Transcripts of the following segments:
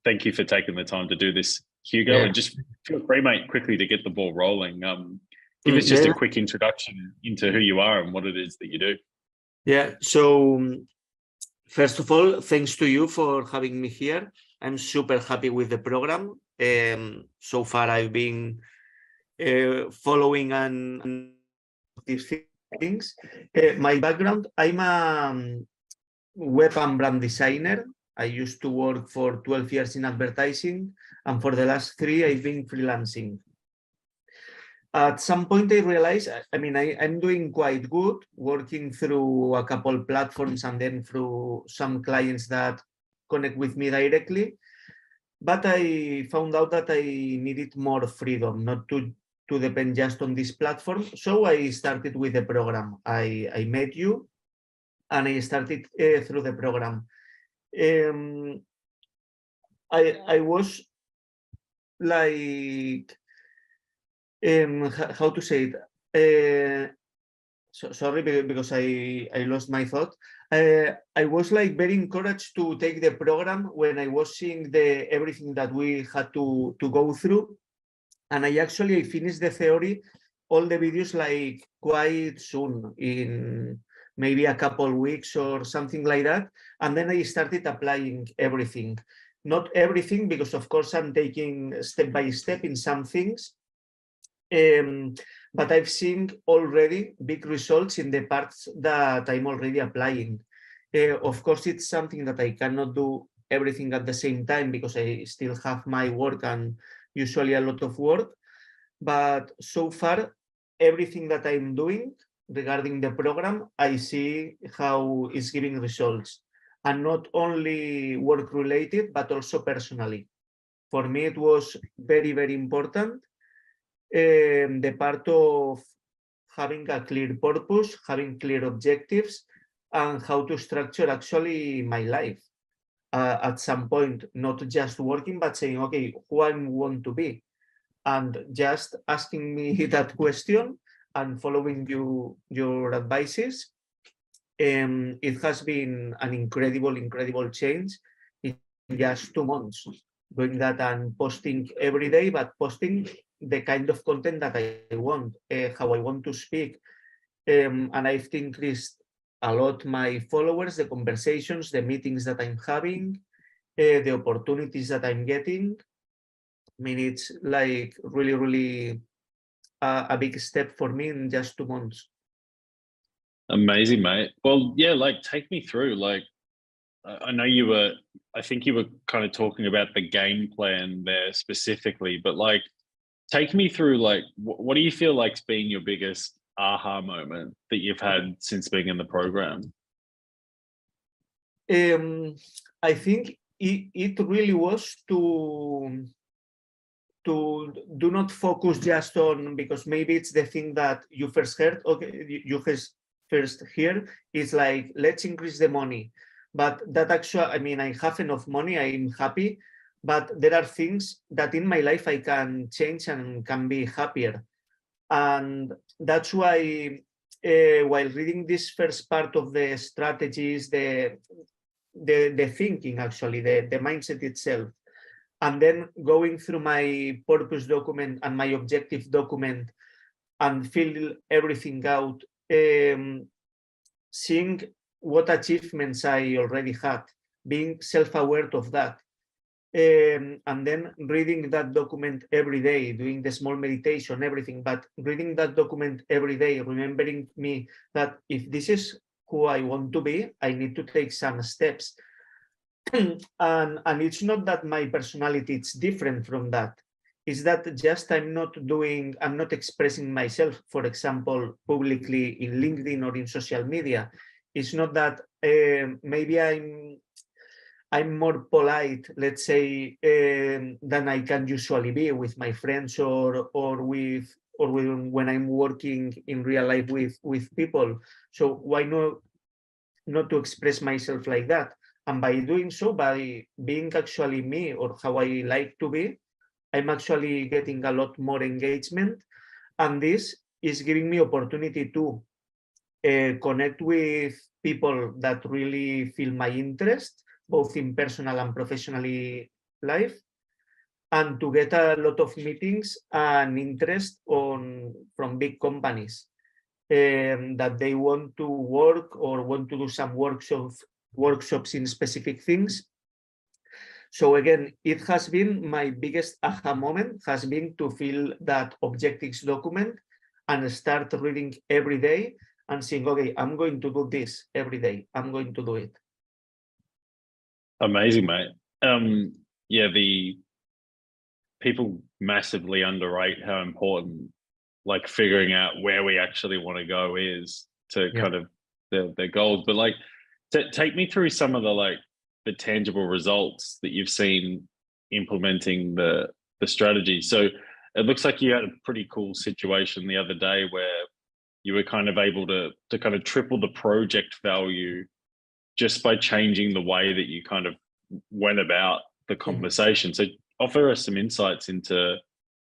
thank you for taking the time to do this, Hugo. Yeah. And just feel free, mate, quickly to get the ball rolling. Give us just a quick introduction into who you are and what it is that you do. Yeah. So first of all, thanks to you for having me here. I'm super happy with the program. So far, I've been following and these things. My background, I'm a web and brand designer. I used to work for 12 years in advertising, and for the last 3, I've been freelancing. At some point, I realized, I'm doing quite good working through a couple platforms and then through some clients that connect with me directly. But I found out that I needed more freedom, not to depend just on this platform. So I started with the program. I met you and I started through the program. I was like, how to say it? Sorry, because I lost my thought. I was like very encouraged to take the program when I was seeing everything that we had to go through. And I finished the theory, all the videos like quite soon, in maybe a couple weeks or something like that. And then I started applying everything. Not everything, because of course I'm taking step by step in some things. But I've seen already big results in the parts that I'm already applying. Of course, it's something that I cannot do everything at the same time because I still have my work and usually a lot of work. But so far, everything that I'm doing regarding the program, I see how it's giving results. And not only work related, but also personally. For me, it was very, very important. The part of having a clear purpose, having clear objectives, and how to structure actually my life. At some point, not just working, but saying, okay, who I want to be. And just asking me that question and following your advices. It has been an incredible change in just 2 months. Doing that and posting every day, but posting the kind of content that I want, how I want to speak. And I've increased a lot my followers, the conversations, the meetings that I'm having, the opportunities that I'm getting. I mean, it's like really a big step for me in just 2 months. Amazing, mate. Well, yeah, like take me through. Like, I know I think you were kind of talking about the game plan there specifically, but like, take me through, like, what do you feel like's been your biggest aha moment that you've had since being in the program? I think it really was to do not focus just on, because maybe it's the thing that you first heard, okay, you first hear is like, let's increase the money. But that actually, I have enough money, I'm happy, but there are things that in my life I can change and can be happier. And that's why while reading this first part of the strategies, the thinking, actually, the mindset itself, and then going through my purpose document and my objective document and fill everything out, seeing what achievements I already had, being self-aware of that, and then reading that document every day, doing the small meditation, everything, but reading that document every day, remembering me that if this is who I want to be, I need to take some steps. And it's not that my personality is different from that. It's that just I'm not expressing myself, for example, publicly in LinkedIn or in social media. It's not that maybe I'm more polite, let's say, than I can usually be with my friends or when I'm working in real life with people. So why not to express myself like that? And by doing so, by being actually me or how I like to be, I'm actually getting a lot more engagement. And this is giving me opportunity to connect with people that really feel my interest, both in personal and professionally life, and to get a lot of meetings and interest from big companies that they want to work or want to do some workshops in specific things. So again, it has been my biggest aha moment has been to fill that objectives document and start reading every day and saying, okay, I'm going to do this every day. I'm going to do it. Amazing, mate. Yeah, the people massively underrate how important like figuring out where we actually want to go is to Yeah. kind of their goals. But like, take me through some of the tangible results that you've seen implementing the strategy. So it looks like you had a pretty cool situation the other day where you were kind of able to kind of triple the project value just by changing the way that you kind of went about the conversation. So offer us some insights into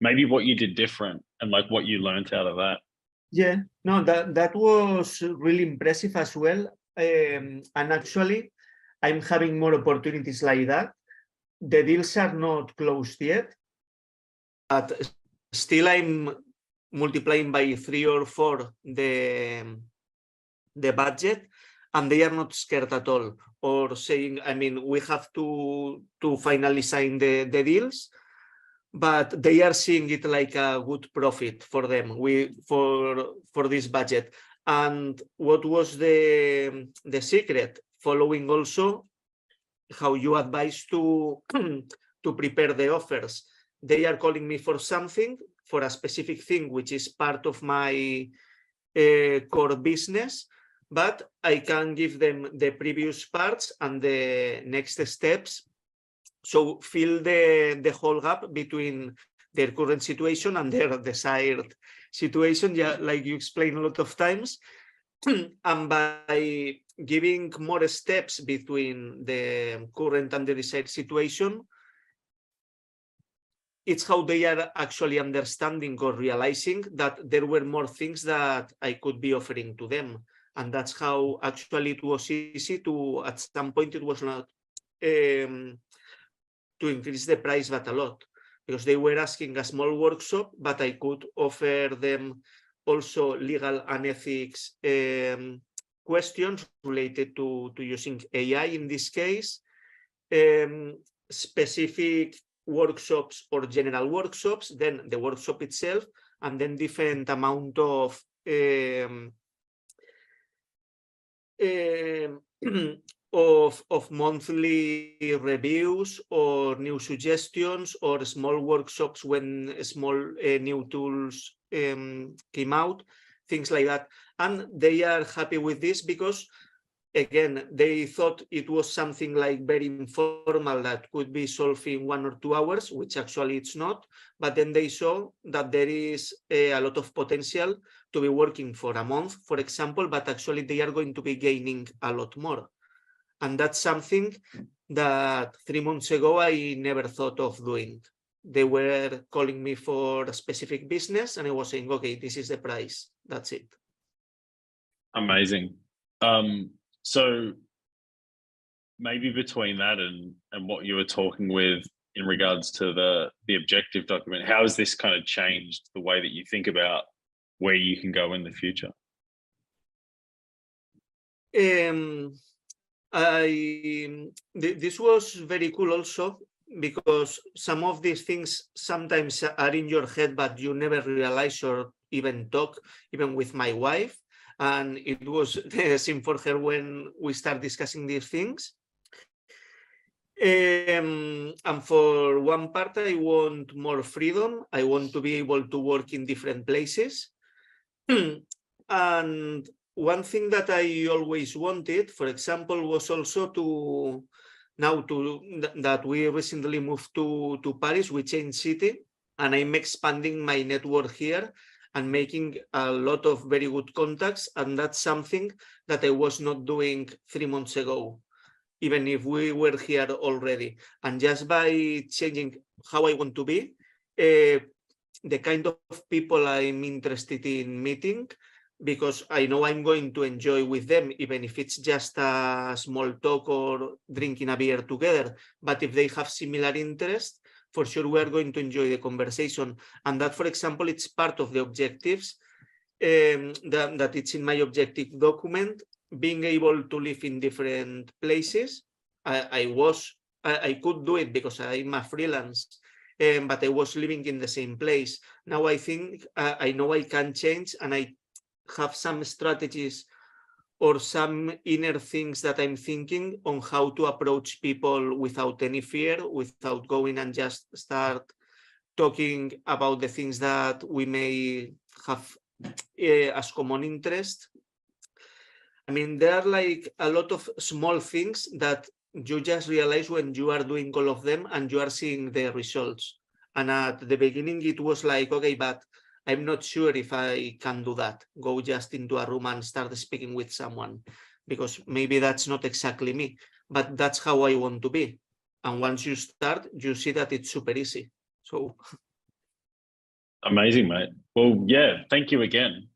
maybe what you did different and like what you learned out of that. Yeah, no, that was really impressive as well. And actually, I'm having more opportunities like that. The deals are not closed yet, but still I'm multiplying by 3 or 4 the budget, and they are not scared at all or saying, I mean, we have to finally sign the deals, but they are seeing it like a good profit for them for this budget. And what was the secret? Following also how you advise to to prepare the offers. They are calling me for something, for a specific thing, which is part of my core business, but I can give them the previous parts and the next steps. So fill the whole gap between their current situation and their desired situation, yeah, like you explained a lot of times. And by giving more steps between the current and the desired situation, it's how they are actually understanding or realizing that there were more things that I could be offering to them. And that's how actually it was easy to, at some point, it was not to increase the price, but a lot, because they were asking a small workshop, but I could offer them also legal and ethics questions related to using AI in this case, specific workshops or general workshops, then the workshop itself, and then different amount of of monthly reviews or new suggestions or small workshops when small new tools came out, things like that. And they are happy with this because, again, they thought it was something like very informal that could be solved in 1 or 2 hours, which actually it's not. But then they saw that there is a lot of potential to be working for a month, for example, but actually they are going to be gaining a lot more. And that's something that 3 months ago I never thought of doing. They were calling me for a specific business and I was saying, okay, this is the price. That's it. Amazing. So maybe between that and what you were talking with in regards to the objective document, how has this kind of changed the way that you think about where you can go in the future? This was very cool also, because some of these things sometimes are in your head, but you never realize or even talk, even with my wife. And it was the same for her when we start discussing these things. And for one part, I want more freedom. I want to be able to work in different places. And one thing that I always wanted, for example, was also that we recently moved to Paris, we changed city, and I'm expanding my network here and making a lot of very good contacts. And that's something that I was not doing 3 months ago, even if we were here already. And just by changing how I want to be, the kind of people I'm interested in meeting, because I know I'm going to enjoy with them, even if it's just a small talk or drinking a beer together. But if they have similar interest, for sure we are going to enjoy the conversation. And that, for example, it's part of the objectives that it's in my objective document, being able to live in different places. I could do it because I'm a freelance, but I was living in the same place. Now I think I know I can change, and I have some strategies or some inner things that I'm thinking on how to approach people without any fear, without going and just start talking about the things that we may have as common interest. I mean, there are like a lot of small things that you just realize when you are doing all of them and you are seeing the results. And at the beginning, it was like, okay, but I'm not sure if I can do that. Go just into a room and start speaking with someone, because maybe that's not exactly me, but that's how I want to be. And once you start, you see that it's super easy. So Amazing, mate. Well, yeah, thank you again.